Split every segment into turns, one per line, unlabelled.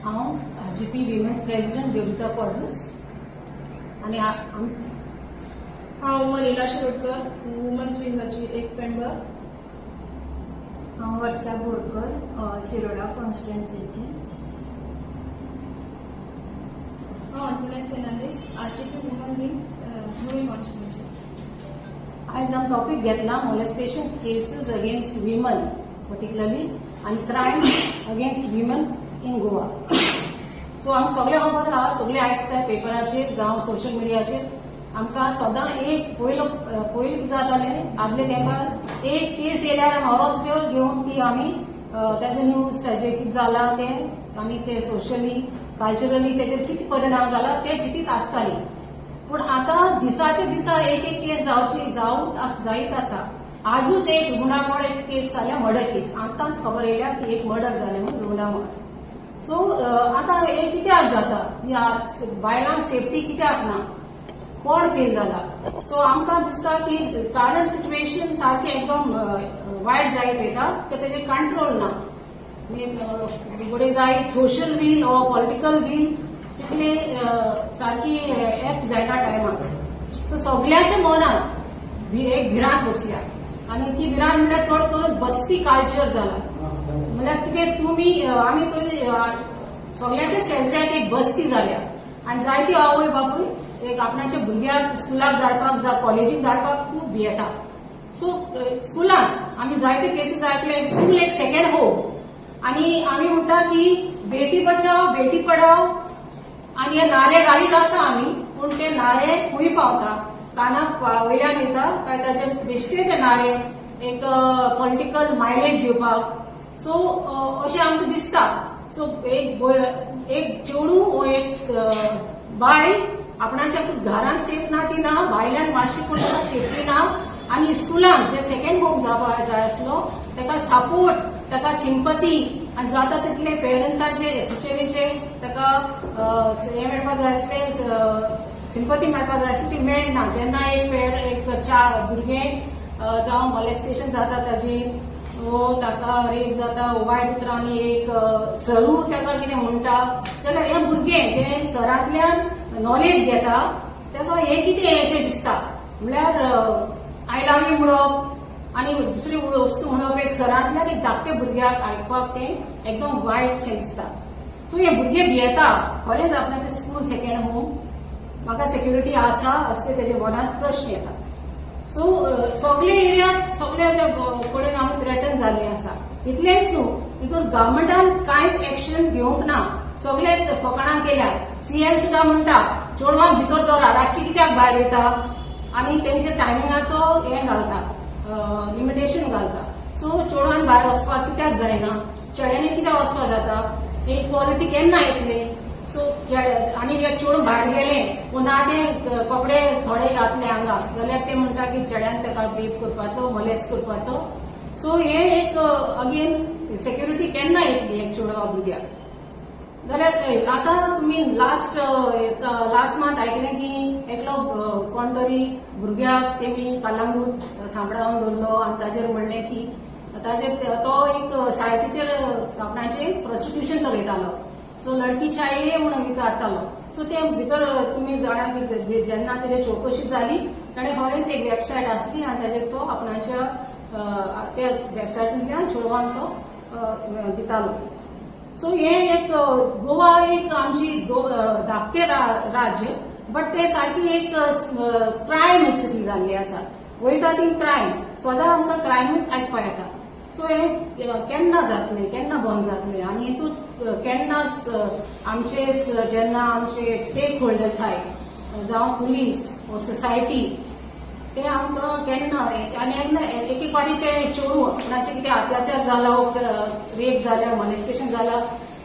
हांव GP women's president Devita पॉडूस आणि
हांव लीला शिरोडकर वुमन्स विंगाची एक मेंबर.
हांव वर्षा बोरकर शिरोडा कॉन्स्टिट्युएन्सीची.
हांव Anjula Fernandes RGP woman wings Mumbai constituency.
आयज आमी टॉपिक घेतला molestation cases against women particularly आनी crime against women in Goa. So आमकां सगळे खबर आहा, सगळे आयकता पेपराचेर जावं सोशल मिडियाचेर. आमकां सदां एक पयलो कितें जातालें आदले तेंपार एक केस येयल्यार हॉस्पिटल घेवन ती आमी तेजो न्यूज तेजें कितें जालां तें आमी ते सोशली कल्चरली तेजेर कितें परिणाम जाला ते चिंतीत आसतालीं. पूण आतां दिसाचे दिसा एक केस जायत आसा. आजूच एक रुग्णामळ एक केस जाल्या, मर्डर केस. आतांच खबर येयल्या की एक मर्डर जालें म्हणून रुग्णामळ. सो आतां हे कित्याक जाता, बायलांक सेफ्टी कित्याक ना, कोण फेल जाला. सो आमकां दिसता की करंट सिच्युएशन सारकें एकदम वायट जायत वयता की तेजेर कंट्रोल ना. फुडें जाय सोशल वील ओ पॉलिटिकल वील तितली सारकी एक्ट जायना टायमार. सो सगळ्याच्या मनात एक भिरांत बसल्या आनी ती भिरांत म्हणल्यार चड करून बस्ती कल्चर जाला. म्हणल्यार कितें तुमी आमी पयलीं सगळ्याच्या शेजऱ्याक एक बस्ती जाल्या आनी जायती आवय बापूय एक आपणाच्या भुरग्याक स्कुलाक धाडपाक जा कॉलेजीक धाडपाक खूब भियेता. सो स्कुलान आमी जायते केसीस आयकले, स्कूल एक सेकंड होम आनी आमी म्हणटा की बेटी बचाव बेटी पढाव आनी हे नारे घालीत आसा आमी, पूण ते नारे खूंय पावता, कानाक वयल्यान येता काय ताचे बेश्टे ते नारे एक पॉलिटिकल मायलेज दिवपाक. सो अशें आमकां दिसता. सो एक चेडूं वो एक बायल आपणाच्या घरांत सेफ ना ती ना, भायल्यान मातशी पूण सेफ्टी ना. आनी स्कुलान जे सेकंड होम जावपाक जाय आसलो ताका सपोर्ट, ताका सिंपथी आनी जाता तितले पेरंट्साचे टिचरीचे ताका हे मेळपाक जाय आसले, सिंपथी मेळपाक जाय आसली, ती मेळना. जेन्ना एक भुरगें जावं मॉलेस्टेशन जाता ताजेर वो ताका रेप जाता वायट उतरांनी एक सरू ताका कितें म्हणटा जाल्यार हे भुरगें जे सरांतल्यान नॉलेज घेता ताका हे कितें अशें दिसता, म्हणल्यार आय लव्ह यू म्हणप आनी दुसरी वस्तू म्हणप एक सरांतल्यान एक धाकटे भुरग्याक आयकपाक तें एकदम वायटशें दिसता. सो हे भुरगे भियेता खरेंच आपणाचें स्कूल सेकंड होम म्हाका सेक्युरिटी आसा अशें तेजे मनांत प्रश्न येता. सो सगळे एरियात सगळे कडेन आमी थ्रेटन जाल्ले आसा. इतलेंच न्हू, तितून गव्हर्मेंटान कांयच एक्शन घेवंक ना, सगळे फकाणां केल्या. सीएम सुद्दां म्हणटा चेडवांक भितर दवरा, रातची कित्याक भायर येता आनी तेंचे टायमिंगाचो हें घालता, लिमिटेशन घालता. सो चेडवांक भायर वचपाक कित्याक जायना, चेड्यांनी कित्याक वचपाक जाता, इक्वॉलिटी केन्ना येतली. सो आनी चेडूं भायर गेलें पूण ना ते कपडे थोडे घातले आंगाक जाल्यार ते म्हणटा की चेड्यान ताका रेप करपाचो, मोलेस्ट करपाचो. सो हे एक अगेन सेक्युरिटी केन्ना येतली एक चेडवा भुरग्याक. जाल्यार आतां तुमी लास्ट मंथ आयकलें की एकलो कोण तरी भुरग्याक तेमी कालांगूट सांबाळून दवरलो आनी ताजेर म्हणलें की ताजेर तो एक सायटीचेर आपणाचें प्रोस्टिट्यूशन चलयतालो. सो लडकी चाहिए म्हणून विचारतालो. सो ते भितर तुमी जाणा की जेन्ना तेजी चवकशी जाली ताणें खरेंच एक वेबसायट आसली आनी ताजेर तो आपणाच्या त्या वेबसायटींतल्यान चेडवांक तो दितालो. सो हे एक गोवा एक आमची धाकटें राज्य, बट ते सारकी एक क्रायम सिटी जाल्ली आसा. वयता ती क्रायम, सदां आमकां क्रायमूच आयकपाक येता. सो हे केन्ना जातलें, केन्ना बंद जातलें आनी हितून केन्ना आमचे जेन्ना आमचे स्टेक होल्डर्स आहाय जावं पुलीस वा सोसायटी ते आमकां केन्ना आनी एक पाटी ते चेडूं आपणाचें कितें अत्याचार जाला, रेप जाल्या, मॉलेस्टेशन जाला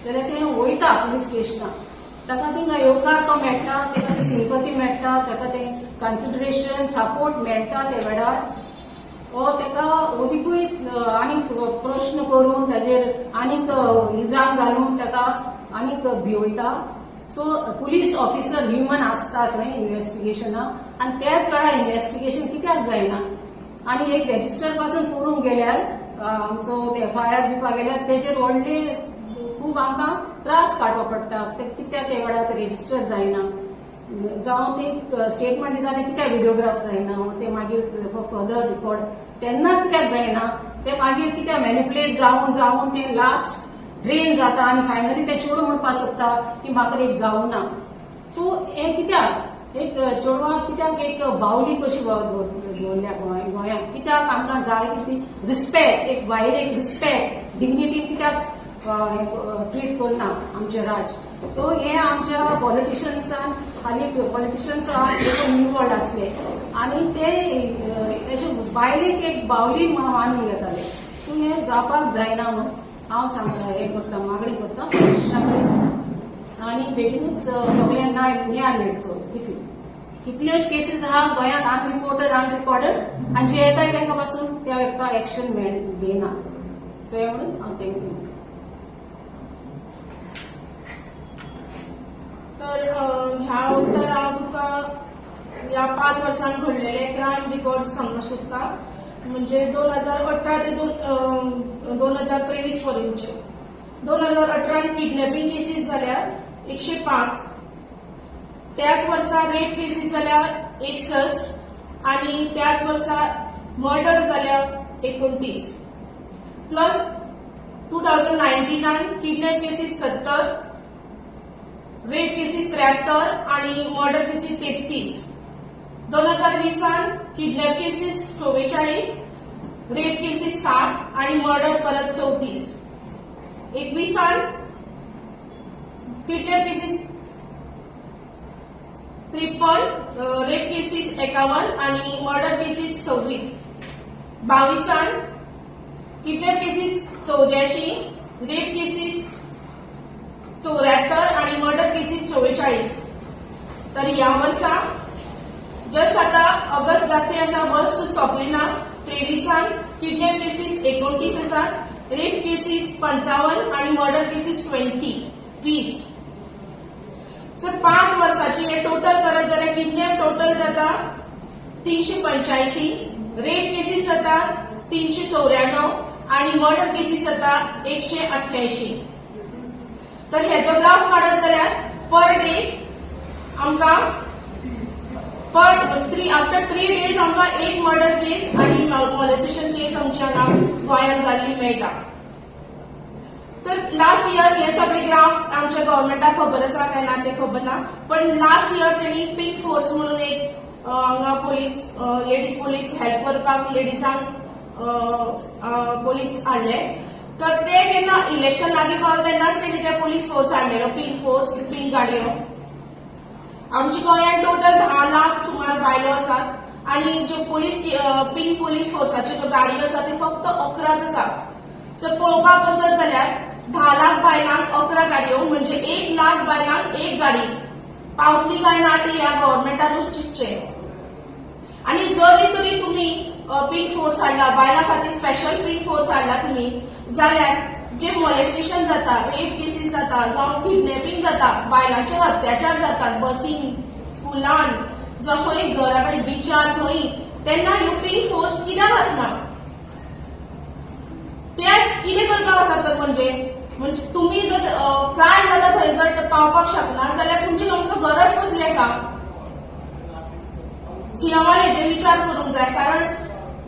जाल्यार ते वयता पुलीस स्टेशनाक. ताका थिंगा येवकार तो मेळटा, ताका ती सिंपथी मेळटा, ताका तें कन्सिडरेशन सपोर्ट मेळटा ते वेळार. वो ताका ओदीकूय आनीक प्रश्न करून ताजेर आनीक इल्जाम घालून ताका आनीक भिवयता. सो पुलीस ऑफिसर ह्युमन आसता थंय इन्व्हेस्टिगेशनाक आनी त्याच वेळार इन्व्हेस्टिगेशन कित्याक जायना आनी एक रेजिस्टर पासून करूंक गेल्यार आमचो एफआयआर दिवपाक गेल्यार तेजेर व्हडले खूब आमकां त्रास काडपा पडटा कित्याक ते वेळार रेजिस्टर जायना जावं ते स्टेटमेंट दिता ते कित्याक व्हिडिओग्राफ जायना ते मागीर फर्दर रिकॉर्ड तेन्नाच कित्याक जायना ते मागीर कित्याक मॅनिपुलेट जावन ते लास्ट ड्रेन जाता आनी फायनली ते चेडूं म्हणपाक सोदता की म्हाका एक जावं ना सो हे कित्याक एक चेडवाक कित्याक एक बावली कशी दवरल्या गोंयांत कित्याक आमकां जाय ती रिस्पेक्ट एक भायर एक रिस्पेक्ट डिग्निटी कित्याक ट्रीट करना आमचे राज सो हे आमच्या पॉलिटिशियन्सान खाली पॉलिटिशियन्स इन्वॉल्ड आसले आनी ते बायलेक एक बावली मानून घेताले सो हे जावपाक जायना म्हणून हांव हे करता मागणी करता कृष्णा कडेन आनी बेगीनूच सगळ्यांक न्याय मेळचो कितल्योच केसीस आहा गोंयांत अनरिपोर्टेड आनी जे येताय तांकां पासून त्या एक्शन घेयना सो हे म्हणून हांव थँक्यू
तर ह्या उत्तर हांव तुका ह्या 5 वर्सांत घडलेले क्रायम रिकॉर्ड सांगूंक सोदता म्हणजे 2018 ते 2023 पर्यंतचे 2018 किडनॅपिंग केसीस जाल्यार 105 त्याच वर्सा रेप केसीस जाल्यार 61 आणि त्याच वर्सा मर्डर जाल्यार 29 plus 2019 kidnap cases 70 rape cases 73 आणि murder cases 33 2020 kidnap cases 44 rape cases 60 आणि मर्डर परत 34 21 किडनॅप केसीस 53 रेप केसीस 51 आणि murder cases 26 22 kidnap cases 84 rape cases 74 आणि मर्डर केसीस 44 तर या वर्सा जस्ट आता ऑगस्ट जाते असा वर्ष सोंपलेना 23 किडनॅप केसीस 29 आसात रेप केसीस 55 आणि मर्डर केसीस 20 सर 5 वर्साची हे टोटल करत जाल्यार किडनॅप टोटल जाता 385 रेप केसीस जाता 394 आणि मर्डर केसीस जाता 188 तर हेचो ग्राफ काढत जाल्यार पर डे आमकां आफ्टर 3 डेज आमकां एक मर्डर केस आणि मॉलेस्टेशन केस आमची हांगा गोंयांत जाल्ली मेळटा तर लास्ट इयर हे सगळे ग्राफ आमच्या गव्हर्मेंटाक खबर आसा काय ना ते खबर ना पण लास्ट इयर त्यांनी पिंक फोर्स म्हणून एक हांगा पोलीस लेडीज पोलीस हेल्प करपाक लेडीजांक पोलीस हाडले तर ते केन्ना इलेक्शन लागीं पावले तेन्नाच तेणी ते पोलीस फोर्स हाडलेलो पिंक फोर्स पिंक गाडयो आमच्या गोंयांत टोटल 10 लाख सुमार बायलो आसात आणि ज्यो पोलीस पिंक पोलीस फोर्साच्यो ज्यो गाडयो आसा त्यो फक्त 11च आसा सो पळोवपाक वचत जाल्यार 10 लाख बायलांक 11 गाडयो म्हणजे 1 लाख बायलांक एक गाडी पावतली काय ना ते ह्या गव्हर्मेंटानूच चिंतचे आणि जरी तरी तुम्ही पिंक फोर्स हाडला बायलां खातीर स्पेशल पिंक फोर्स हाडला तुम्ही जाल्यार जे मॉलेस्टेशन जाता रेप केसीस जाता जावं किडनॅपिंग जाता बायलांचेर अत्याचार जातात बसीन स्कुलान जावं खंय घरा कडेन बिचार खंय तेन्ना ह्यो पिंक फोर्स कित्याक आसना ते कितें करपाक आसा तर म्हणजे तुम्ही जर क्रायम जाता थंय जर पावपाक शकना जाल्यार तुमची आमकां गरज कसली आसा सीएमान हेजे विचार करूंक जाय कारण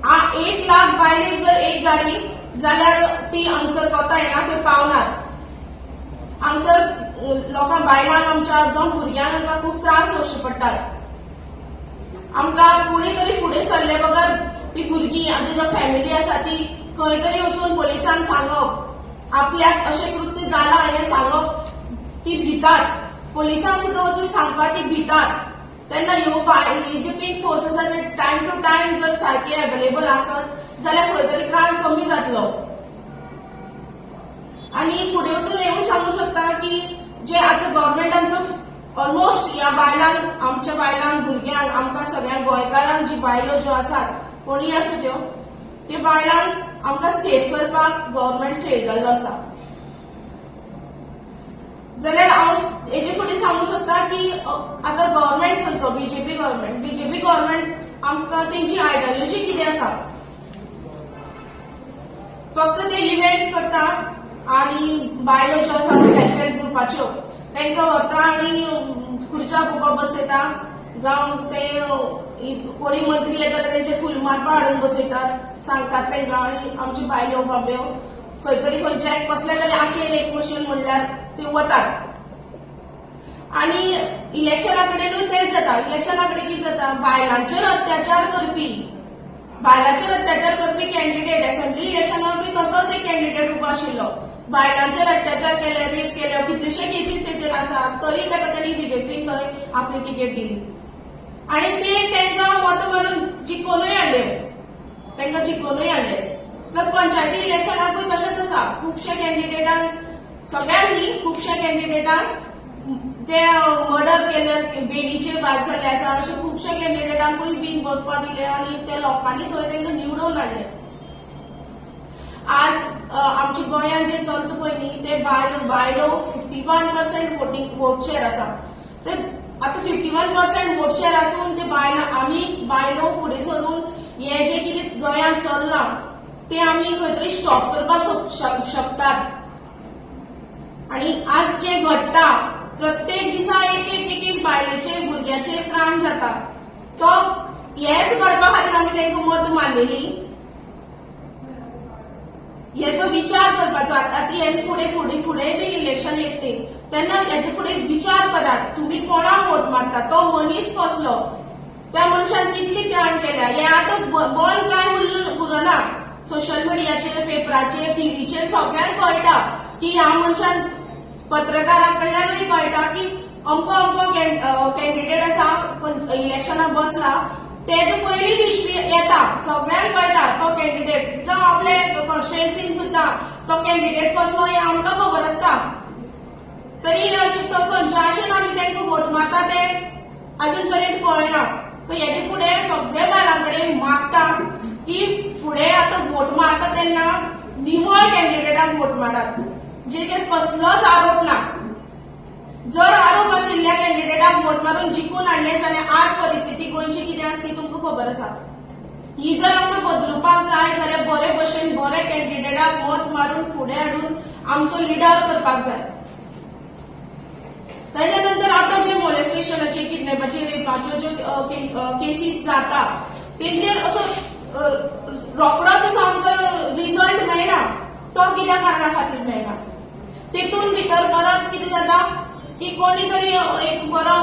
1 लाख बायलेक जर एक गाडी जाल्यार ती हांगसर कोता येना थंय पावनात हांगसर लोकांक बायलांक आमच्या जावं भुरग्यांक आमकां खूब त्रास सोंसचे पडटात आमकां कोणी तरी फुडें सरले बगर ती भुरगीं आनी ज्यो फॅमिली आसा ती खंय तरी वचून पोलिसांक सांगप आपल्याक अशें कृत्य जालां हें सांगप ती भितात पोलिसांक सुद्दां वचून सांगपाक ती भितात तेन्ना ह्यो जे पिंक फोर्स आसा ते टायम टू टायम जर सारके अवेलेबल आसत जाल्यार खंय तरी क्रायम कमी जातलो आणि फुडें वचून हेवूय सांगूंक सोदता की जे आतां गव्हर्मेंटांचो ऑलमोस्ट ह्या बायलांक आमच्या बायलांक भुरग्यांक आमकां सगळ्या गोंयकारांक जी बायलो ज्यो आसात कोणीय आसूं त्यो बायलांक आमकां सेफ करपाक गव्हर्मेंट फेल जाल्लो आसा जाल्यार हांव हेजे फुडें सांगूंक सोदता की आतां गव्हर्मेंट खंयचो बीजेपी गव्हर्मेंट आमकां तेंची आयडियोलॉजी कितें आसा फक्त ते इव्हेंट्स करता आनी बायलो ज्यो आसा सेल्फ हेल्प ग्रुपाच्यो तांकां व्हरता आनी खुर्च्या पोवपाक बसयता जावं ते कोणी मंत्री येता तेंचे फूल मारपा हाडून बसयतात सांगतात तांकां आनी आमची बायलो बाबड्यो खंय तरी खंयच्या कसल्या तरी आशेन एक भशेन म्हणल्यार ते वतात आनी इलेक्शना कडेनूय तेच जाता. इलेक्शना कडेन कितें जाता बायलांचेर अत्याचार करपी कॅन्डिडेट असेंब्ली इलेक्शनाकूय तसोच एक कॅन्डिडेट उबो आशिल्लो. बायलांचेर अत्याचार केले रेप केले कितलेशे केसीस तेचेर आसात तरी ताका त्यांनी बीजेपीन थंय आपली तिकेट दिली आनी ते तांकां मत मारून जिखोनूय हाडले प्लस पंचायती इलेक्शनाकूय तशेंच आसा. खुबशे कॅन्डिडेटांक सगळ्यांनी खुबशे कॅन्डिडेटांक ते मर्डर केले बेगीचे भायर सरले आसा अशे खुबशे कॅन्डिडेटांकूय बीन बसपाक दिले आनी ते लोकांनी थंय तांकां निवडून हाडले. आज आमच्या गोंयांत जे चलता पळय न्ही ते बायलो 51% वोट शेअर आसा. ते आतां 51% वोट शेअर आसून ते आमी बायलो फुडें सरून हे जे कितें गोंयांत चल्लां ते आमी खंय तरी स्टॉप करपाक शकतात. आनी आज जे घडटा प्रत्येक दिसा एक बायलेचे भुरग्याचे क्रायम जाता तो हेच घडपा खातीर आमी तांकां मत मारलेली. हेचो विचार करपाचो. आतां फुडें बी इलेक्शन येतली तेन्ना हेचे फुडें विचार करात. तुमी कोणाक वोट मारता तो मनीस कसलो त्या मनशान कितली क्रायम केल्या हे आतां बंद काय उरना. सोशल मिडियाचेर पेपराचेर टीव्हीचेर सगळ्यांक कळटा की ह्या मनशान पत्रकारां कडल्यानूय कळटा की अमको कॅन्डिडेट आसा इलेक्शनाक बसला तेजे पयली हिस्ट्री येता सगळ्यांक कळटा तो कॅन्डिडेट जावं आपले कॉन्स्टिट्युएन्सीन सुद्दां तो कॅन्डिडेट कसलो हे आमकां खबर आसता. तरी अशें तो खंयच्या आशेन आमी तांकां वोट मारता ते अजून पर्यंत कळना. सो हेजे फुडें सगळे बायलां कडेन मागता की फुडें आतां वोट मारता तेन्ना निवळ कॅन्डिडेटाक वोट मारात जेचेर कसलोच आरोप ना. जर आरोप आशिल्ल्या कॅन्डिडेटाक वोट मारून जिखून हाडले जाल्यार आज परिस्थिती गोंयची कितें आसा ती तुमकां खबर आसा. ही जर आमकां बदलुपाक जाय जाल्यार बरे भशेन बरे कॅन्डिडेटाक मत मारून फुडें हाडून आमचो लिडर करपाक जाय. ताच्या नंतर आतां जे मॉलेस्टेशनाचे किडनॅपाचे रेपाच्यो ज्यो केसीस जाता तेंचेर असो रोखडोच असो आमकां रिझल्ट मेळना. तो कित्या कारणा खातीर मेळना तेतून भितर परत कितें जाता की कोणी तरी एक बरो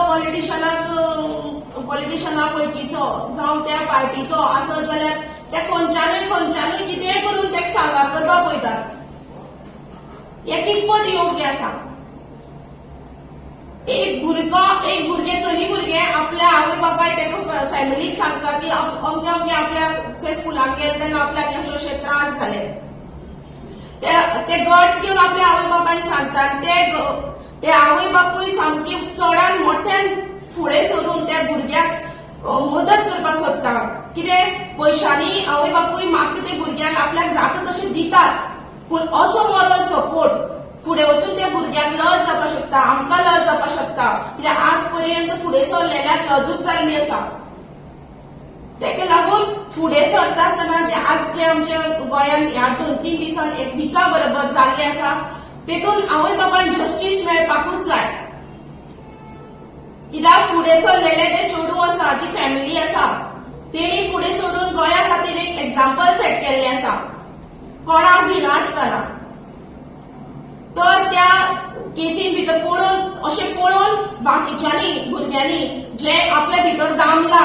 पॉलिटिशनाक वळखीचो जावं त्या पार्टीचो आसत जाल्यार त्या खंयच्यानूय कितेंय करून ताका सारवार करपाक पळयतात. हे कितपत योग्य आसा. एक भुरगे चली भुरगे आपल्या आवय बापाय ताका फॅमिलीक सांगता की अमके आपल्या स्कुलाक गेले तेन्ना आपल्याक अशे त्रास जाले ते गट्स घेवन आपल्या आवय बापायक सांगतात. ते आवय बापूय सामकी चडान मोठ्यान फुडें सरून त्या भुरग्याक मदत करपाक सोदता. कितें पयशांनी आवय बापूय मागता ते भुरग्याक आपल्याक जाता तशें दितात पूण असो मॉरल सपोर्ट फुडें वचून त्या भुरग्याक लज जावपाक शकता आमकां लज जावपाक शकता. कित्याक आज पर्यंत फुडें सरलेल्याक लजूच जाल्ली आसा. ताका लागून फुडें सरता आसतना जे आमच्या गोंयांत ह्या 2-3 दिसान एक विका बरोबर जाल्ले आसा तेतून आवय बापायक जस्टीस मेळपाकूच जाय. कित्याक फुडें सरलेले ते चेडूं आसा जी फॅमिली आसा तेणी फुडें सरून गोंया खातीर एक एक्झाम्पल सेट केल्लें आसा कोणाक भिनासतना. तर त्या केसीन भितर पळोवन बाकीच्यांनी भुरग्यांनी जे आपल्या भितर दामला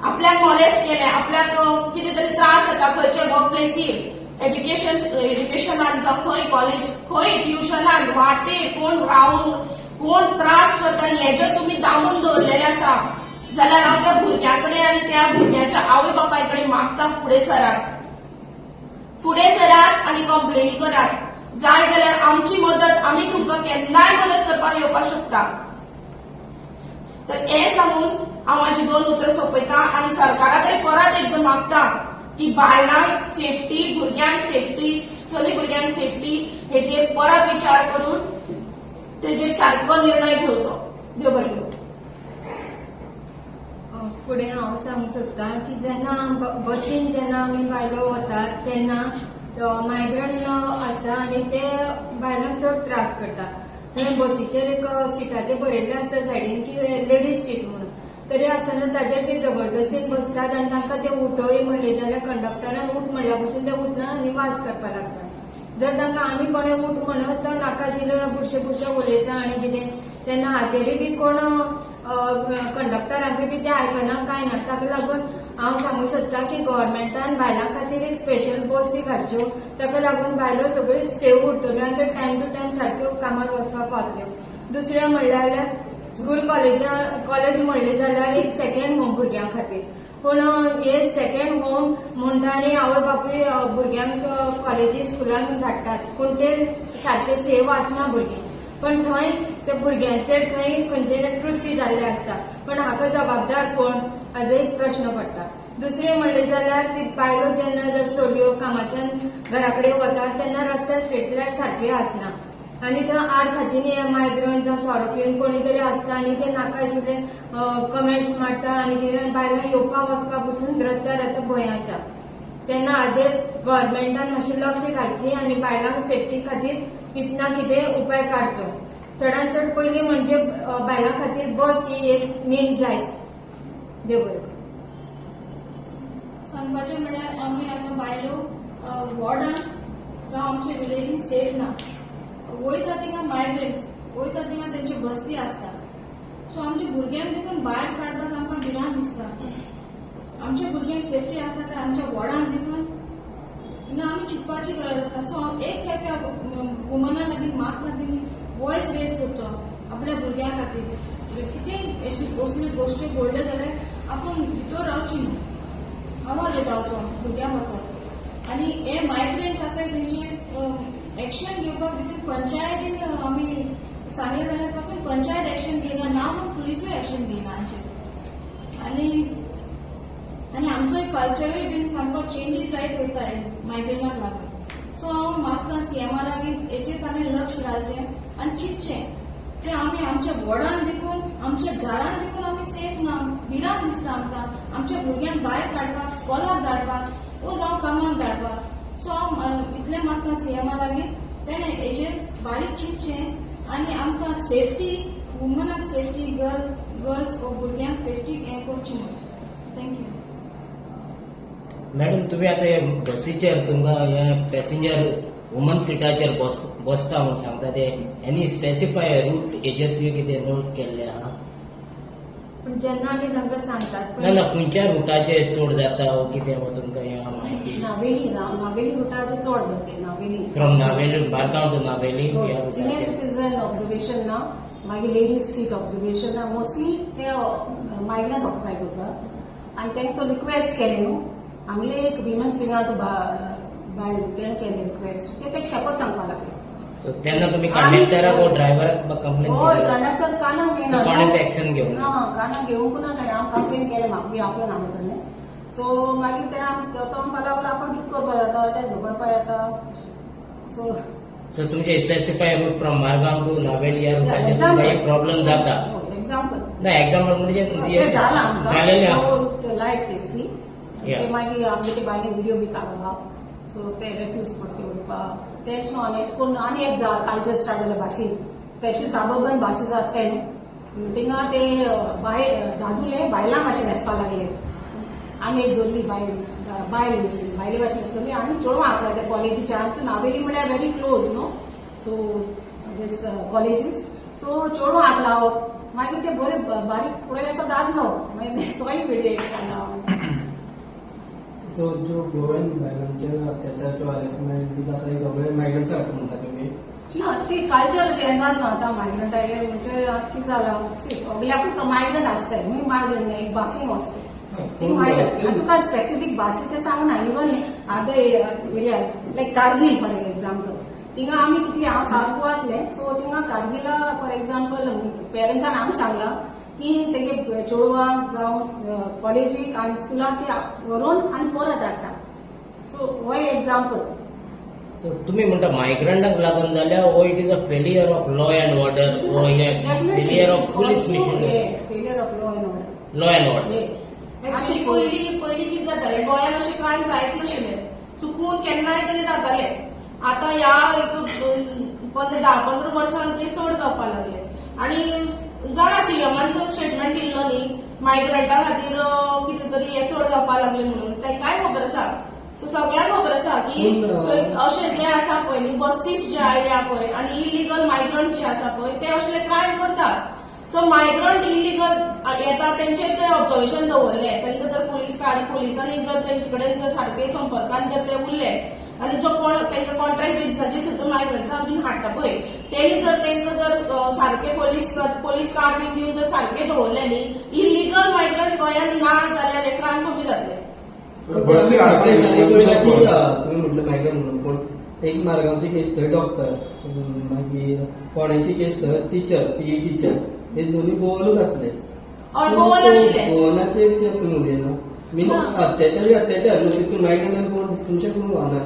आपल्याक मॉलेस्ट केले आपल्याक कितें तरी त्रास जाता खंयच्या वर्क प्लेसीर एज्युकेशनान जावं खंय कॉलेज खंय ट्युशनान वाटे कोण रावन कोण त्रास करता हे जर तुमी दामून दवरलेले आसा जाल्यार हांव त्या भुरग्या कडेन आनी त्या भुरग्याच्या आवय बापाय कडेन मागता फुडें सरात आनी कंप्लेनी करात. जाय जाल्यार आमची मदत आमी तुमकां केन्नाय मदत करपाक येवपाक शकता. तर हें सांगून हांव म्हाजी 2 उतरां सोंपयतां आनी सरकारा कडेन परत एकदां मागता की बायलांक सेफ्टी भुरग्यांक सेफ्टी चली भुरग्यांक सेफ्टी हेचेर परत विचार करून तेचेर सारको निर्णय घेवचो. देव बरें करूं.
फुडें हांव सांगूंक सोदतां की जेन्ना बसीन जेन्ना आमी बायलो वतात तेन्ना मायग्रंट आसता आनी ते बायलांक चड त्रास करता. थंय बसीचेर एक सिटाचेर बरयल्लें आसता सायडीन की लेडीज सीट म्हणून. तरी आसतना ताचेर ते जबरदस्तीन बसतात आनी तांकां ते उठय म्हणले जाल्यार कंडक्टरान उठ म्हणल्या पासून ते उठना आनी वाज करपाक लागता. जर तांकां आमी कोणें उठ म्हणत तर नाका आशिल्लें बुरशें उलयता आनी कितें तेन्ना हाचेरूय बी कोण कंडक्टरांकूय बी ते आयकना कांय ना. ताका लागून हांव सांगूंक सोदता की गव्हर्मेंटान बायलां खातीर एक स्पेशल बसी काडच्यो. ताका लागून बायलो सगळ्यो सेव उरतल्यो आनी त्यो टायम टू टायम सारक्यो कामार वचपाक पावतल्यो. दुसरें म्हणल्यार स्कूल कॉलेज म्हणलें जाल्यार एक सेकंड होम भुरग्यां खातीर. पूण हे सेकंड होम म्हणटा आनी आवय बापूय भुरग्यांक कॉलेजी स्कुलांक धाडटात पूण ते सारके सेव आसना भुरगीं. पण थंय त्या भुरग्यांचेर थंय खंयचें कृत्य जाल्लें आसता. पण हाका जबाबदार कोण हाजो एक प्रश्न पडटा. दुसरें म्हणलें जाल्यार ती बायलो जेन्ना जर चलयो कामाच्यान घरा कडेन वतात तेन्ना रस्त्यार स्ट्रीट लायट सारक्यो आसना आनी थंय आड खातीनी मायग्रंट जावं सोरो कोणी तरी आसता आनी ते नाका आशिल्ले कमेंट्स मारता आनी कितें बायलांक येवपाक वचपाक पसून रस्त्यार आतां भंय आसा. तेन्ना हाजेर गव्हर्मेंटान मातशें लक्ष घालचें आनी बायलांक सेफ्टी खातीर कितें ना कितें उपाय काडचो. चडांत चड पयलीं म्हणजे बायलां खातीर बस ही एक मेन जायच. देव बरें.
सांगपाचें म्हळ्यार आमी आतां बायलो वॉर्डान जावं आमचे विलेजीन सेफ ना. वयता थिंगा मायग्रंट्स वयता थिंगा तेंच्यो बस्ती आसता. सो आमच्या भुरग्यांक देखून भायर काडपाक आमकां भिरांत दिसता. आमच्या भुरग्यांक सेफ्टी आसा काय आमच्या वॉर्डान देखून हिंगा आमी चिंतपाची गरज आसा. सो एक केप्या वुमना लागीं म्हाका लागीं वॉयस रेज करचो आपल्या भुरग्यां खातीर. कितें असल्यो गोश्टी घडल्यो जाल्यार आपूण भितर रावची न्हू, आवाज उठोवचो भुरग्यांक वचोन. आनी हे मायग्रंट्स आसाय तेंचे एक्शन घेवपाक देखून पंचायतीन आमी सांगले जाल्यार पासून पंचायत एक्शन घेयना ना पूण पुलिसूय एक्शन घेयना हाचेर. आनी आमचो कल्चरूय बीन सामको चेंजीस जायत वयता मायग्रंटाक लागून. सो हांव मागता सीएमा लागीं हेचेर ताणें लक्ष घालचें आनी चिंतचें जे आमी आमच्या वॉर्डान देखून आमच्या घरान देखून आमी सेफ ना. भिरांत दिसता आमकां आमच्या भुरग्यांक भायर काडपाक स्कॉलाक धाडपाक वो जावं कामाक धाडपाक. सो हांव इतलें मागता सीएमा लागीं तेणें हेचेर बारीक चिंतचें आनी आमकां सेफ्टी वुमनाक सेफ्टी गर्ल्स भुरग्यांक सेफ्टी हें करचें म्हणून. थँक्यू.
मॅडम तुम्ही आता या बसीचेर तुमकां या पॅसेंजर वुमन सिटाचेर बसता म्हणून सांगता ते एनी स्पेसिफाय रूट हेचेर तुवें कितें नोट केल्लें आहा?
पूण जेन्ना आमी तांकां सांगतात
ना ना खंयच्या रुटाचेर चड जाता वो कितें वो तुमकां ह्या म्हायती?
नावेली रुटाचे चड जाते. नावेली
फ्रॉम नावेली बारगांव टू नावेली ह्या
सिनियर
रुटाचेर.
सिटीजन ऑब्झर्वेशन ना मागीर लेडीज सीट ऑब्झर्वेशन ना मोस्टली ते मायग्रंट ऑक्युपाय करतात. आनी तांकां रिक्वेस्ट केली न्हू आमले एक विमन्स विंगाक बायल तेणें केलें रिक्वेस्ट ते ताका शेपत सांगपाक लागले.
सो तेन्ना तुमी कंडक्टराक वो ड्रायव्हराक कंप्लेन
होय
केली?
कंडक्टर कानाक
सो कोणेच एक्शन घेवंक
ना कानाक घेवंक ना ताणें. हांव कंप्लेन केलें म्हाका बी आपल्यान हाडलें. सो मागीर तेणें तो म्हणपाक लागलो आपूण कितें करपा जाता तें झगडपा येता.
सो तुमचे specify route from Margao to Navelim ह्या रुटाचेर तुमकां एक प्रॉब्लेम जाता?
एक्झाम्पल
ना एक्झाम्पल म्हणजे
जालेलें
जालेलें
लायट केसली
Yeah.
ते मागीर आमगे ते बायलेन व्हिडिओ बी काडला. सो ते रेफ्यूज करता उरपाक तेंच न्हू आनी एश करून आनी एक कालचर स्टार्ट जालें बासीन स्पेशली साबर्बन बासीस आसताय न्हू थिंगा ते दादूले बायलां मातशें न्हेसपाक लागले. आनी एक दोरली बायल दिसली बायले भाशेन न्हेसतली आनी चेडवां आपल्या त्या कॉलेजीच्या नावेली म्हळ्यार व्हेरी क्लोज न्हू टू दीस कॉलेजीस. सो चेडवां आपला मागीर ते बरे बारीक फुडें येता दादलो मागीर तोय व्हिडिओ काडला.
जो गोवन बायलांचेर अत्याचार किंवा हॅरेसमेंट बी जाता हे सगळे मायग्रंट्स जाता म्हणटा तुमी?
ना ते कल्चर येणार ना आता मायग्रंट आहे म्हणजे कितें जालां सगळ्याकूच मायग्रंट आसताय मी मायग्रंट न्ही एक बासीन वचता ती मायग्रंट तुका स्पेसिफीक बासीचें सांगना even other areas like Kargil for example थिंगा आमी कितले हांव सारको वाचलें. सो थिंगा कारगिला फॉर एक्झाम्पल पेरंट्सान हांव सांगलां की तेगे चेडवांक जावं कॉलेजीक आनी स्कुलाक ते व्हरून आनी परत हाडटा. सो हो एक्झाम्पल.
सो तुमी म्हणटा मायग्रंटाक लागून जाल्यार हो it is a failure of law and order वो failure of police mission
failure of law and order.
Law and order.
Yes
actually पयलीं कितें जातालें गोंयांत अशें क्रायम जायत नाशिल्ले. चुकून केन्नाय तरी जाताले. आता ह्या 10-15 वर्सांत ते चड जावपाक लागले. आनी जाणा सीएमान तो स्टेटमेंट दिल्लो न्ही मायग्रंटा खातीर कितें तरी हे चड जावपाक लागले म्हणून तांकांय खबर आसा. सो सगळ्यांक खबर आसा की अशें जे आसा पळय न्ही बस्तीच जे आयल्या पळय आनी इलिगल मायग्रंट्स जे आसा पळय ते असले क्रायम करतात. सो मायग्रंट इलिगल येता तेंचे ते ऑब्झर्वेशन दवरले. तांकां जर पुलिसांनी जर तेंचे कडेन जर सारके संपर्कांत जर ते उरले आनी जो कोण तांकां कॉन्ट्रॅक्ट बेसिसाचेर सुद्दां मायग्रंट्सां बीन हाडटा पळय तेणी जर तांकां जर सारके पोलीस कार्ड बीन दिवन जर सारके दवरले न्ही इलिगल मायग्रंट्स गोंयांत ना जाल्यार हे क्रायम कमी जातले.
बसली
तुम्ही म्हटलं मायग्रंट म्हणून पण एक मारगावची केस थंय डॉक्टर मागीर फोंड्याची केस थंय टीचर पीई टीचर हे दोन्ही गोवनूच असले.
गोवन आशिल्ले.
गोवनाचे ते तुम्ही उलयना मीन्स अत्याचार म्हणजे तितून मायग्रंटान कोण तुमचे कोण वाहना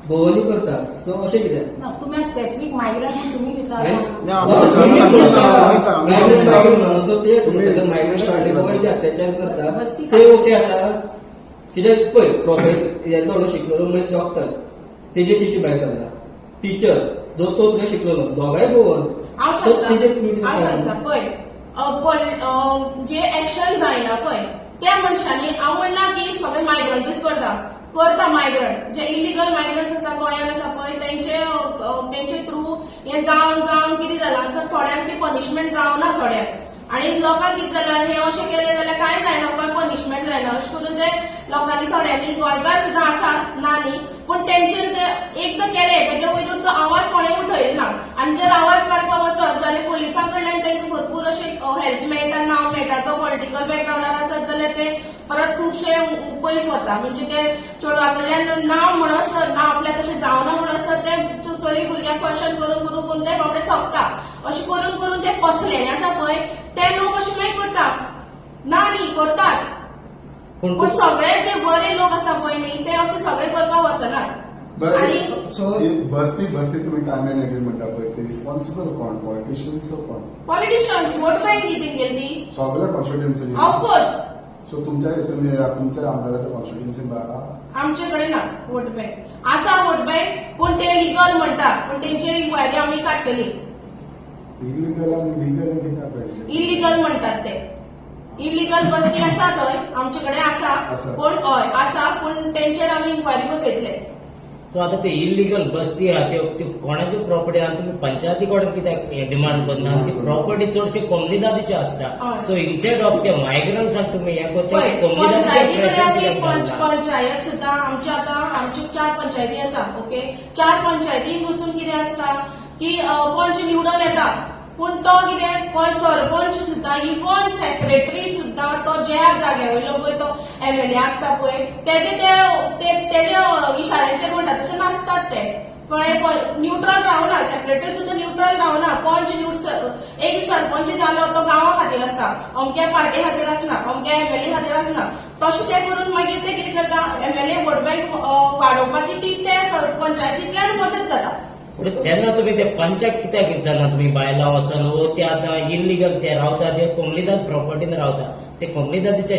गोवनी करता. सो अशें कित्याक
ना तुम्ही आज स्पेसिफिक मायग्रंट तुम्ही विचारला
मायग्रंट गोंयचे अत्याचार करता ते ओके आसा कित्याक पळय प्रोफेसर येदो शिकलेलो मनीस डॉक्टर तेजे केसी भायर सरला टीचर जो तो सुद्धा शिकलेलो दोगांय गोवन.
हांव सांगता पळय जे एक्शन जायना पळय त्या मनशांनी हांव म्हणना की सगळे मायग्रंटूच करता मायग्रंट जे इलिगल मायग्रंट्स आसा गोंयांत आसा पळय तेंचे थ्रू हे जावन कितें जालां थोड्यांक ती पनिशमेंट जावना थोड्यांक. आनी लोकांक कितें जाल्यार हे अशें केलें जाल्यार काय जायना पळय पनिशमेंट जायना अशें करून ते लोकांनी थोड्यांनी गोंयकार सुद्दां आसात ना न्ही पूण तेंचेर ते एकदां केले तेच्या वयल्यान तो आवाज कोणें उठयलो ना. आनी जर आवाज काडपाक वचत जाल्यार पुलिसां कडल्यान तांकां भरपूर अशें हेल्प मेळटा नांव मेळटा. जो पॉलिटिकल बॅकग्रावंडार आसत जाल्यार ते परत खुबशे पयस वता. म्हणजे ते चेडवा कडल्यान नांव म्हणसर ना आपल्याक तशें जावना म्हणसर ते चली भुरग्यांक क्वेश्चन करून ते बाबडे थकता. अशें करून ते फसलेले आसा पळय ते लोक अशें मागीर करतात ना न्ही करतात. पण सगळे जे बरे लोक आसा पळय न्ही ते अशें सगळे करपाक वचनात. आनी
बस्ती तुम्ही टायम एंड अगेन म्हणटा पळय ते रिस्पॉन्सिबल कोण पॉलिटिशियन्स कोण
पॉलिटिशियन्स वोट बँक न्ही तेंगेली
सगळ्या कॉन्स्टिट्युएन्सी
ऑफकोर्स.
सो तुमच्या आमदाराच्या कॉन्स्टिट्युएन्सीन
आमचे कडेन ना वोट बँक आसा वोट बँक पूण ते लिगल म्हणटा पूण तेंचेर इन्क्वायरी आमी काडटली.
इलिगल आणि लिगल कितें
इलिगल म्हणटात ते इलिगल बस्ती आसा थंय आमचे कडेन आसा पूण हय आसा पूण तेंचेर आमी इन्क्वायरी बसयतले.
सो आता ते इलिगल बस्ती आहा ते कोणाच्यो प्रॉपर्टी आहा तुम्ही पंचायती कडेन कित्याक डिमांड करना ती प्रॉपर्टी चडशे कोमलीदादीचे आसता. सो इन्स्टेड ऑफ ते मायग्रंट्सांक तुम्ही हे करता
पंचायती कडेन आमी पंचायत सुद्दां आमच्यो 4 पंचायती आसा. ओके 4 पंचायती बसून कितें आसता की पंच निवडून येता पूण तो कितें सरपंच सुद्दां इवन सेक्रेटरी सुद्दां तो ज्या जाग्या वयलो पळय तो एमएलए आसता पळय तेजे इशाऱ्याचेर म्हणटा तशें नासतात ते कळ्ळें. न्यूट्रल रावना सेक्रेटरी सुद्दां न्यूट्रल रावना. पंच एक सरपंच जालो तो गांवा खातीर आसता अमक्या पार्टी खातीर आसना अमक्या एमएलए खातीर आसना. तशें ते करून मागीर ते कितें करता एमएलए वोट बँक वाडोवपाची ती त्या पंचायतींतल्यान मदत जाता.
तेन्ना तुम्ही ते पंचाक कित्याक जाणा तुम्ही बायलां वचून वो ते आतां इलिगल ते रावता ते कोमलीदाद प्रॉपर्टीन रावता ते कोमलीदादीच्या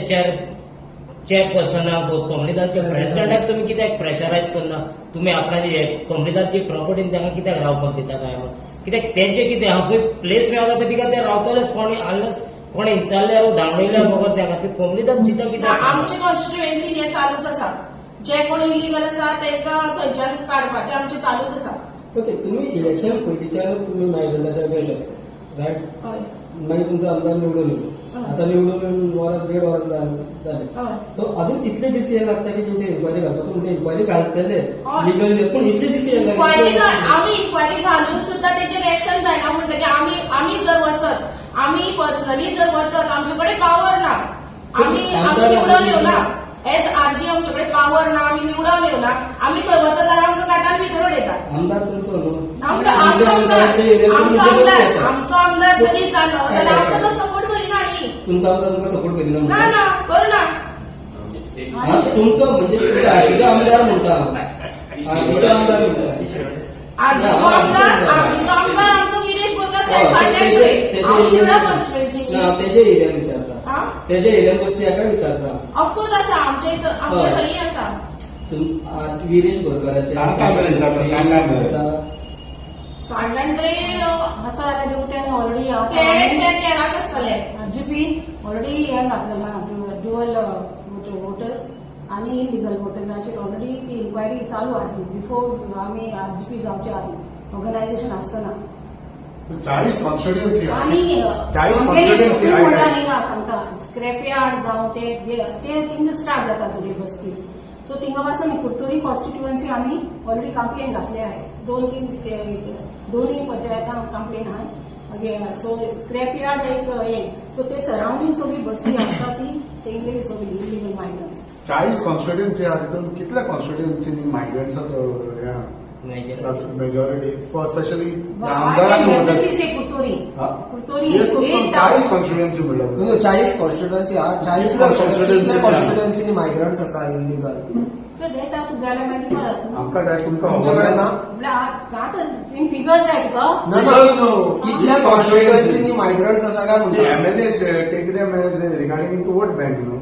चेअरपर्सनाक कोमलीदादच्या प्रेसिडेंटाक तुम्ही कित्याक प्रेशरायज करना. तुम्ही आपणाची कोमलीदादची प्रॉपर्टीन तांकां कित्याक रावपाक दिता काय म्हणून कित्याक तेंचे कितें हा खंय प्लेस मेळना पळय तिका ते रावतलेच कोणी विचारल्यार धांवडयल्यार बगर ताका ते कोमलीदाद दिता कित्याक.
आमचे कॉन्स्टिट्युएन्सीन हे चालूच आसा. जे कोण इलिगल आसा तांकां थंयच्यान काडपाचें आमचें चालूच आसा.
ओके तुम्ही इलेक्शन पयलींच्यान तुम्ही मायग्रंटाच्या वेश आसता रायट. मागीर तुमचो आमदार निवडून येलो आता निवडून वरां 1.5 वरां जाले. सो अजून इतले दीस कितें लागता की तेंचे इन्क्वायरी घालपाक म्हणजे इन्क्वायरी घालतले लिगल पूण इतले दीस कितें
आमी इन्क्वायरी घालून सुद्दां तेचेर एक्शन जायना म्हणटकीर आमी जर वचत आमी पर्सनली जर वचत आमचे कडेन पावर ना. आमी निवडून येवना एज आरजी आमचे कडेन पावर ना आमी निवडून येवना. आमी थंय वचत जाल्यार आमकां काटान भितर उडयतात.
आमदार तुमचो न्हू
आमचो आमदार जरी जालो जाल्यार आमकां तो सपोर्ट करिना न्ही.
तुमचो आमदार तुमकां सपोर्ट करिना
ना करना.
तुमचो म्हणजे आरजीचो आमदार म्हणटा आरजीचो आमदार म्हणटा
आरजीचो आमदार आमचो गिरीश बोरकार
तेजे एरियान विचारता तेजे एरियान बसती हाका विचारता.
ऑफकोर्स आसा आमच्या थंय आसा.
विरेश बोरकाराचे
सांगा बरें जाता, सांगा बरें.
साडलांड्रे आसा जाल्यार देवट्यान ऑलरेडी
ते केलाच आसतले
जीपी ऑलरेडी हे घातलेला ड्युअल वोटर्स आणि इलिगल वोटर्सांचेर ऑलरेडी ती इन्क्वायरी चालू आसली बिफोर आमी आरजीपी जावचे आदी ऑर्गनायझेशन आसतना
40 कॉन्स्टिट्युएन्सी
आणि
40 कॉन्स्टिट्युएन्सी
सांगता स्क्रॅप यार्ड जावं ते थिंग स्टार्ट जाता सगळी बस्ती सो थिंगा पासून कुर्तोरी कॉन्स्टिट्युएन्सी आमी ऑलरेडी कंप्लेन घातले आहे दोन्ही पंचायतांक कंप्लेन आहे मागीर सो स्क्रॅप यार्ड एक हे सो ते सराउंडिंग सगळी बस्ती आसता ती तेंगली सगळी इलिगल मायग्रंट्स
40 कॉन्स्टिट्युएन्सी आहा तितून कितल्या कॉन्स्टिट्युएन्सीनी मायग्रंट्स मेजॉरिटी स्पेशली आमदारांनी
कुर्तोरी कुर्तोरी
40 कॉन्स्टिट्युएन्सी म्हणलं
40 कॉन्स्टिट्युएन्सी हा 40 कॉन्स्टिट्युएन्सीनी मायग्रंट्स आसा इलिगल
डेटा जाल्यार मागीर परत
आमकां जाय तुमकां
तुमच्याकडे ना
जाता फिगर्स जाय तुका
कितल्या कॉन्स्टिट्युएन्सीनी मायग्रंट्स आसा काय म्हणटा
MLA take them as regarding to vote bank न्हू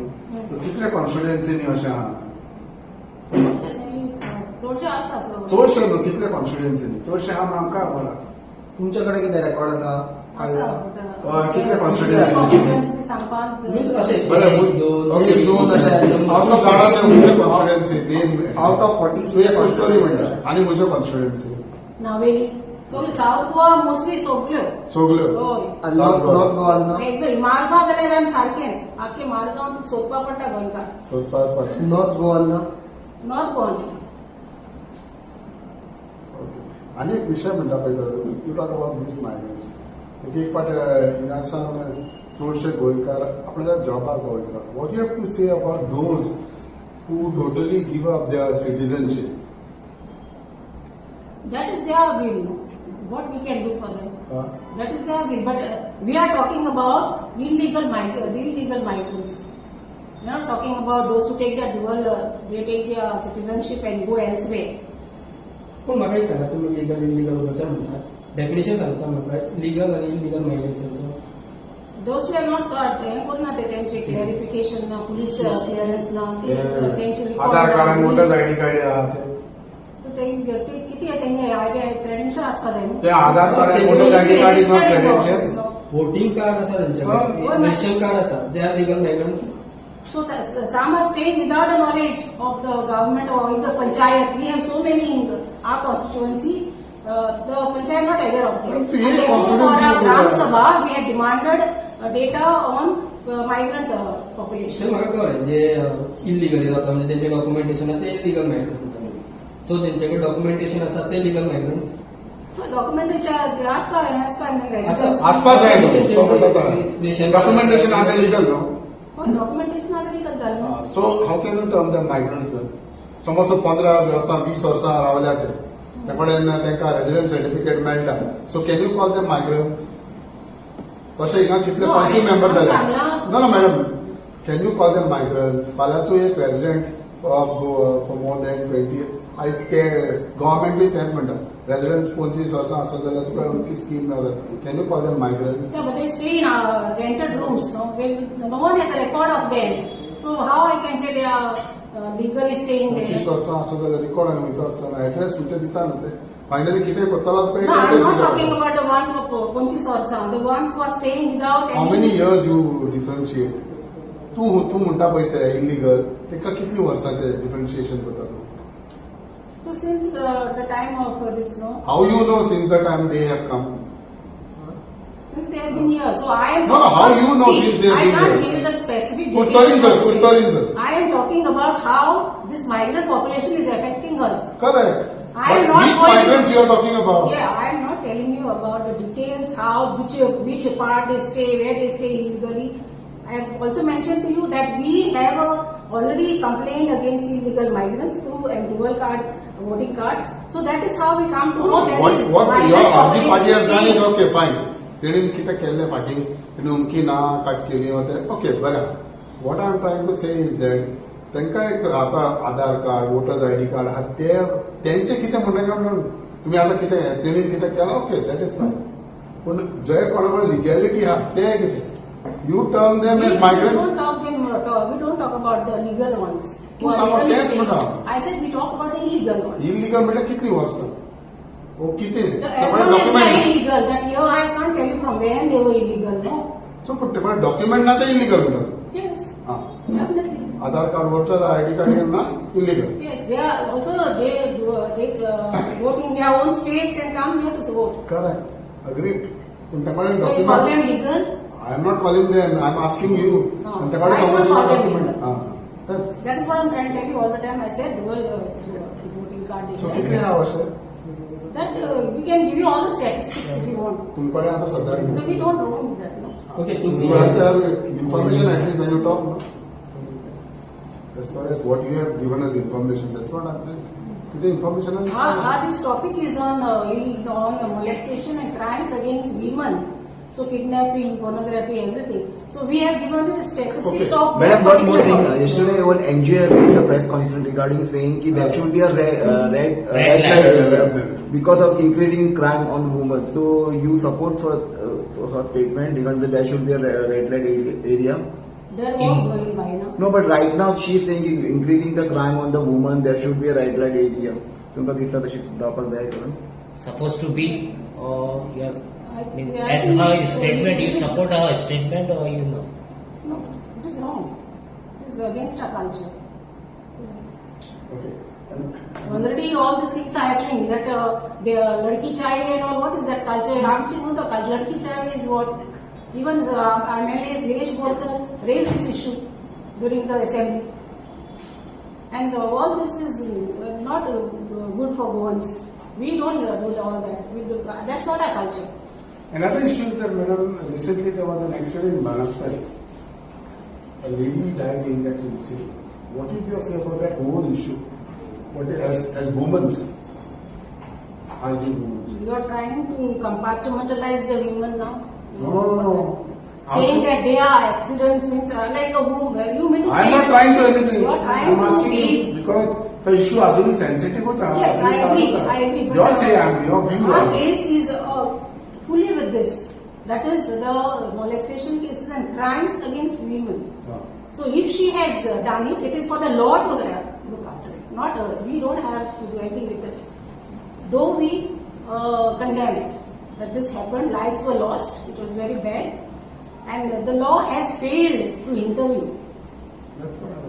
सो कितल्या कॉन्स्टिट्युएन्सीनी अशें आहा
चडशे आसा
चडशे न्हू कितल्या कॉन्स्टिट्युएन्सीनी चडशे आहा म्हण आमकां खबर आहा.
तुमच्याकडे कितें रेकॉर्ड आसा
कितल्या कॉन्स्टिट्युएन्सी
सांगपाक
अशें
बरें
एक दोन अशे
out of constituency
out of 40 कितले
कुर्तोरी
कॉन्स्टिट्युएन्सी
म्हणटा आनी म्हज्यो कॉन्स्टिट्युएन्सी
नावेली सगळी साऊथ गोवा मोस्टली सगळ्यो
सगल्यो
होय
नॉर्थ गोवान ना
एकदम मारगांव जाल्यार आमी सारकेंच आख्खे मारगांव सोदपा पडटा गोंयकार
सोदपाक पडटा.
नॉर्थ गोवान ना
नॉर्थ गोवन
आनी एक विशय म्हणटा पळय you talk about these migrants एक पाट हिंगासान चडशे गोंयकार आपल्या जॉबाक वयता what you have to say about those who totally give up their citizenship
that is their will what we can do for them that is their will but we are talking about illegal migrants we are not talking about those who take their dual they take their citizenship and go elsewhere
पण म्हाका एक सांगा तुम्ही legal illegal वगैरे म्हणटा definition सांगता म्हाका legal आणि illegal मायग्रंट्सांचो
those who are not हे करना ते त्यांचे क्लॅरिफिकेशन ना पुलिस क्लिअरन्स ना त्यांचे
Aadhaar card voter ID card आहा
ते किती आहे त्यांचे आयडिया क्रेडेन्शियल असतात
ते Aadhaar card voter ID card is not credential
voting card आसा त्यांच्याकडे रेशन कार्ड आसा they are legal migrants
So some are staying without the knowledge of the government or in the panchayat. We have so many in our constituency. The panchayat not aware of them.
But ये
And
constituency
for our
को
Gram
क्या?
Sabha, we have demanded data on migrant population.
म्हाका कळ्ळें जे illegally रावता म्हणजे त्यांचे documentation आसा ते इलिगल मायग्रंट्स म्हणटा सो तेंच्याकडे डॉक्युमेंटेशन आसा ते लिगल मायग्रंट्स
डॉक्युमेंटेशन
आसपास जाय डॉक्युमेंटेशन आनी लिगल न्हू
डॉक्युमेंटेशन आता लीगल झालं
so how can you term the migrants समज तो 15 वर्सां 20 वर्सां रावल्या ते कडेन तांकां रेजिडेंट सर्टिफिकेट मेळटा so can you call them migrants तशें हिंगा कितले 5 मेंबर जाले ना madam can you call them migrants फाल्यां तूं एक resident of Goa for more than 20 आयज ते गव्हर्मेंट बी तेंच म्हणटा रेजिडेंट्स 25 वर्सां आसत जाल्यार तुका अमकी स्कीम मेळटा can you call them migrants
Yeah, but they stay in rented rooms, no? No one has a record of them. So how I can say they are legally staying there?
25 वर्सां आसत जाल्यार record आनी वयता आसतना address तुमचे दिता न्हू ते फायनली कितें करतलो
No, I'm not talking about the ones of 25 Orsa, the ones who are staying without
how many years you differentiate तू म्हणटा पळय ते इलिगल तेका कितली वर्सांचे डिफरन्शिएशन करता तूं
So since the time of this, no?
How you know since the time they have come
Since they have been here, so I am.
No, how you know
See,
since they have
I
been
can't
here?
give you the specific
Kurtarinda.
I am talking about how this migrant population is affecting us.
Correct.
I am
But
not
which
going-
migrants you are talking about?
Yeah, I am not telling you about the details, how, which part they stay, where they stay illegally. I have also mentioned to you that we have already complained against illegal migrants through dual card voting cards. So that is how we come to know that
What
is
your
migrant
Ardi
population
Paji has done is
staying.
okay, fine. तेणेन कितें केल्लें फाटी तेणें उमकी ना cut केली okay बरें what I am trying to say is that तांकां एक आतां Aadhaar card voters ID card आहा तेंचे कितें म्हणटा म्हणून तुमी आतां कितें तेणेन कितें केलां ओके दॅट इज फायन पूण जे कोणा कडेन लिगॅलिटी आहा ते कितें you term them as migrants
We don't talk about the legal ones.
तू सांगो तेच म्हणटा
I said we talk about the illegal ones.
Illegal म्हणजे कितली वर्सां ओ किती
As
तेकडे
long as they are
document
illegal, that here I can't tell you from when they were illegal, no?
So पण तेकडे document ना ते इलिगल म्हणतात
Yes,
हा
definitely.
आधार card voter ID card ना illegal
Yes, they are also, they vote in their own states and come here to vote.
Correct agreed पण तेकडे
So you call
document
them legal?
I am not calling them I am asking you
No.
आणि तेकडे
I don't call them
document
legal.
हा तेच
That is what I'm trying to tell you all the time. I said, voting card is
so
there.
कितले हा वर्ष
That we can give you all the statistics if you want.
तुमकडे आता सध्या
But we don't know that, no.
Okay
You
तुम्ही
have to have information at least when you talk, no? As far as what you have given as information, that's what I'm saying. The information is
This topic is on molestation and crimes against women. So kidnapping, pornography, everything. So we have given you the statistics
Okay.
of
Madam, one more thing.
particular
Yesterday, one NGO had a press conference regarding saying that there should be a red
Red
light because of increasing crime on women. So you support for her statement regarding that there should be a red light area.
There was going by now.
No, but right now she is saying increasing the crime on the woman. There should be a red light area. तुमका दिसता तशी दाखल जाय करून
Supposed to be, yes. Means
Yeah,
as
I think
her statement,
it
you
is-
support her statement or you know?
No, it is wrong. It is against our culture.
okay.
Already all these things are happening. That the Larki Chai and all, what is that culture? Ramchi Munda culture. Larki Chai is what? Even MLA Viresh Borkar raised this issue during the assembly. And all this is not good for women. We don't do all that. That's not our culture.
Another issue is that, madam, recently there was an accident in Banaspur. A lady died in that incident. What is your say about that whole issue? What as women? Are you women?
You are trying to compartmentalize the women now.
No.
Saying that they are accidents means like a woman. You mean to
I am
say
not trying to anything.
You are
I
trying
am
to
asking
be.
you because the issue is very sensitive.
Yes, I agree. I agree.
Your say, your view.
Our case is fully with this. That is the molestation cases and crimes against women. So if she has done it, it is for the law to look after it, not us. We don't have to do anything with it. Though we condemn it, that this happened, lives were lost, it was very bad, and the law has failed to intervene.
That's what I